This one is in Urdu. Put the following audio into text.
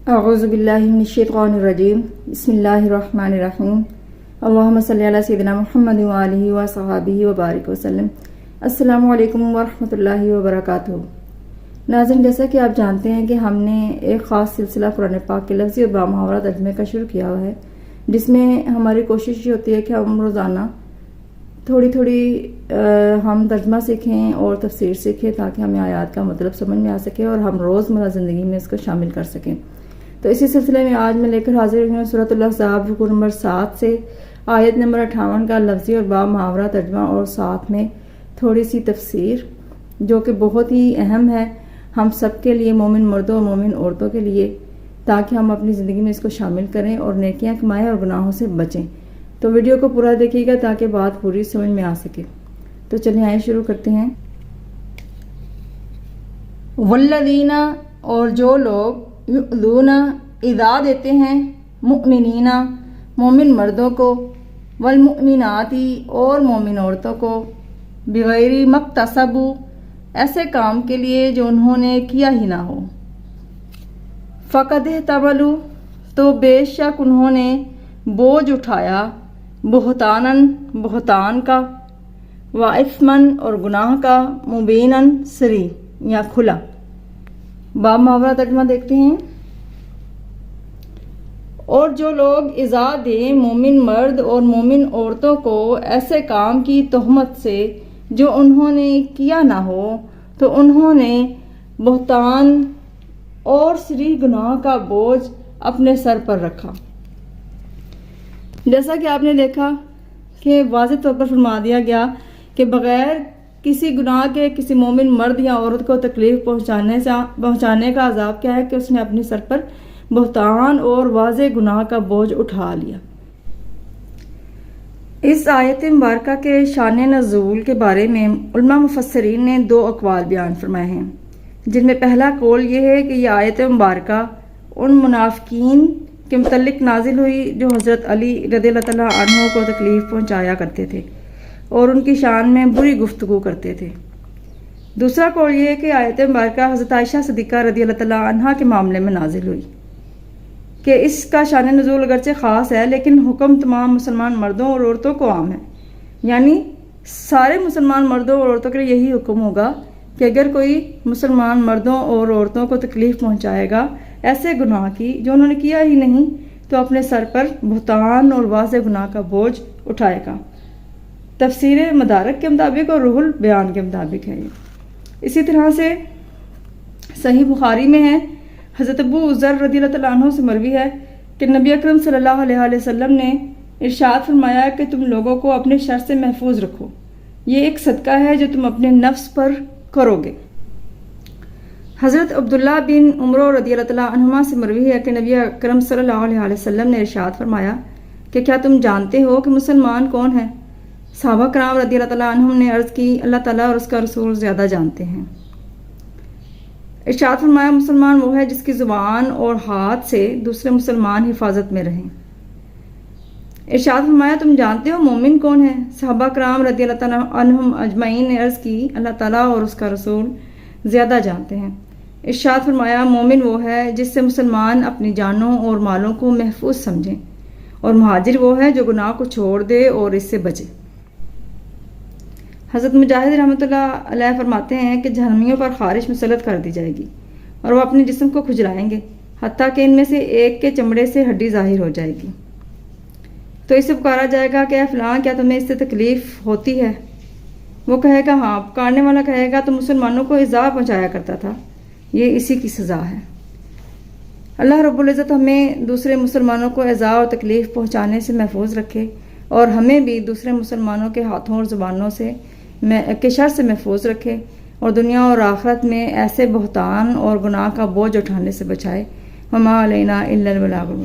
اعوذ باللہ من الشیطان الرجیم بسم اللہ الرحمن الرحیم اللہم صلی علی سیدنا محمد وآلہ وصحبہ وبارک وسلم۔ السلام علیکم ورحمۃ اللہ وبرکاتہ۔ ناظرین، جیسا کہ آپ جانتے ہیں کہ ہم نے ایک خاص سلسلہ قرآن پاک کے لفظی اور بامحاورہ ترجمے کا شروع کیا ہوا ہے، جس میں ہماری کوشش یہ ہوتی ہے کہ ہم روزانہ تھوڑی ہم ترجمہ سیکھیں اور تفسیر سیکھیں تاکہ ہمیں آیات کا مطلب سمجھ میں آ سکے اور ہم روزمرہ زندگی میں اس کو شامل کر سکیں۔ تو اسی سلسلے میں آج میں لے کر حاضر ہوئی ہوں سورۃ الاحزاب رکوع نمبر 7 سے آیت نمبر 58 کا لفظی اور بامحاورہ ترجمہ اور ساتھ میں تھوڑی سی تفسیر، جو کہ بہت ہی اہم ہے ہم سب کے لیے، مومن مردوں اور مومن عورتوں کے لیے، تاکہ ہم اپنی زندگی میں اس کو شامل کریں اور نیکیاں کمائیں اور گناہوں سے بچیں۔ تو ویڈیو کو پورا دیکھیے گا تاکہ بات پوری سمجھ میں آ سکے۔ تو چلیے آئیں شروع کرتے ہیں۔ والذین، اور جو لوگ یؤذون ایذا دیتے ہیں، مؤمنین، مومن مردوں کو، والمؤمنات، اور مومن عورتوں کو، بغیر مکتسبوا، ایسے کام کے لیے جو انہوں نے کیا ہی نہ ہو، فقد احتملوا، تو بے شک انہوں نے بوجھ اٹھایا، بہتانن، بہتان کا، واثمن، اور گناہ کا، مبینن، صریح یا کھلا۔ باب محاورہ ترجمہ دیکھتے ہیں۔ اور جو لوگ ایذا دیں مومن مرد اور مومن عورتوں کو ایسے کام کی تہمت سے جو انہوں نے کیا نہ ہو، تو انہوں نے بہتان اور صریح گناہ کا بوجھ اپنے سر پر رکھا۔ جیسا کہ آپ نے دیکھا کہ واضح طور پر فرما دیا گیا کہ بغیر کسی گناہ کے کسی مومن مرد یا عورت کو تکلیف پہنچانے کا عذاب کیا ہے کہ اس نے اپنے سر پر بہتان اور واضح گناہ کا بوجھ اٹھا لیا۔ اس آیت مبارکہ کے شان نزول کے بارے میں علماء مفسرین نے 2 اقوال بیان فرمائے ہیں، جن میں پہلا قول یہ ہے کہ یہ آیت مبارکہ ان منافقین کے متعلق نازل ہوئی جو حضرت علی رضی اللہ تعالیٰ عنہ کو تکلیف پہنچایا کرتے تھے اور ان کی شان میں بری گفتگو کرتے تھے۔ دوسرا قول یہ ہے کہ آیت مبارکہ حضرت عائشہ صدیقہ رضی اللہ تعالیٰ عنہ کے معاملے میں نازل ہوئی کہ اس کا شان نزول اگرچہ خاص ہے لیکن حکم تمام مسلمان مردوں اور عورتوں کو عام ہے، یعنی سارے مسلمان مردوں اور عورتوں کے لیے یہی حکم ہوگا کہ اگر کوئی مسلمان مردوں اور عورتوں کو تکلیف پہنچائے گا ایسے گناہ کی جو انہوں نے کیا ہی نہیں، تو اپنے سر پر بہتان اور واضح گناہ کا بوجھ اٹھائے گا۔ تفسیر مدارک کے مطابق اور روح البیان کے مطابق ہے یہ۔ اسی طرح سے صحیح بخاری میں ہے، حضرت ابو ذر رضی اللہ تعالیٰ عنہ سے مروی ہے کہ نبی اکرم صلی اللہ علیہ وسلم نے ارشاد فرمایا کہ تم لوگوں کو اپنے شر سے محفوظ رکھو، یہ ایک صدقہ ہے جو تم اپنے نفس پر کرو گے۔ حضرت عبداللہ بن عمر رضی اللہ تعالیٰ عنہما سے مروی ہے کہ نبی اکرم صلی اللہ علیہ وسلم نے ارشاد فرمایا کہ کیا تم جانتے ہو کہ مسلمان کون ہے؟ صحابہ کرام رضی اللہ تعالیٰ عنہم نے عرض کی، اللہ تعالیٰ اور اس کا رسول زیادہ جانتے ہیں۔ ارشاد فرمایا، مسلمان وہ ہے جس کی زبان اور ہاتھ سے دوسرے مسلمان حفاظت میں رہیں۔ ارشاد فرمایا، تم جانتے ہو مومن کون ہے؟ صحابہ کرام رضی اللہ تعالیٰ عنہم اجمعین نے عرض کی، اللہ تعالیٰ اور اس کا رسول زیادہ جانتے ہیں۔ ارشاد فرمایا، مومن وہ ہے جس سے مسلمان اپنی جانوں اور مالوں کو محفوظ سمجھیں، اور مہاجر وہ ہے جو گناہ کو چھوڑ دے اور اس سے بچے۔ حضرت مجاہد رحمۃ اللہ علیہ فرماتے ہیں کہ جہنمیوں پر خارش مسلط کر دی جائے گی اور وہ اپنے جسم کو کھجلائیں گے حتیٰ کہ ان میں سے ایک کے چمڑے سے ہڈی ظاہر ہو جائے گی، تو اسے پکارا جائے گا کہ اے فلاں، کیا تمہیں اس سے تکلیف ہوتی ہے؟ وہ کہے گا ہاں۔ پکارنے والا کہے گا تو مسلمانوں کو ایذا پہنچایا کرتا تھا، یہ اسی کی سزا ہے۔ اللہ رب العزت ہمیں دوسرے مسلمانوں کو ایذا اور تکلیف پہنچانے سے محفوظ رکھے اور ہمیں بھی دوسرے مسلمانوں کے ہاتھوں اور زبانوں سے کے شر سے محفوظ رکھے اور دنیا اور آخرت میں ایسے بہتان اور گناہ کا بوجھ اٹھانے سے بچائے۔ وما علینا الا البلاغ المبین۔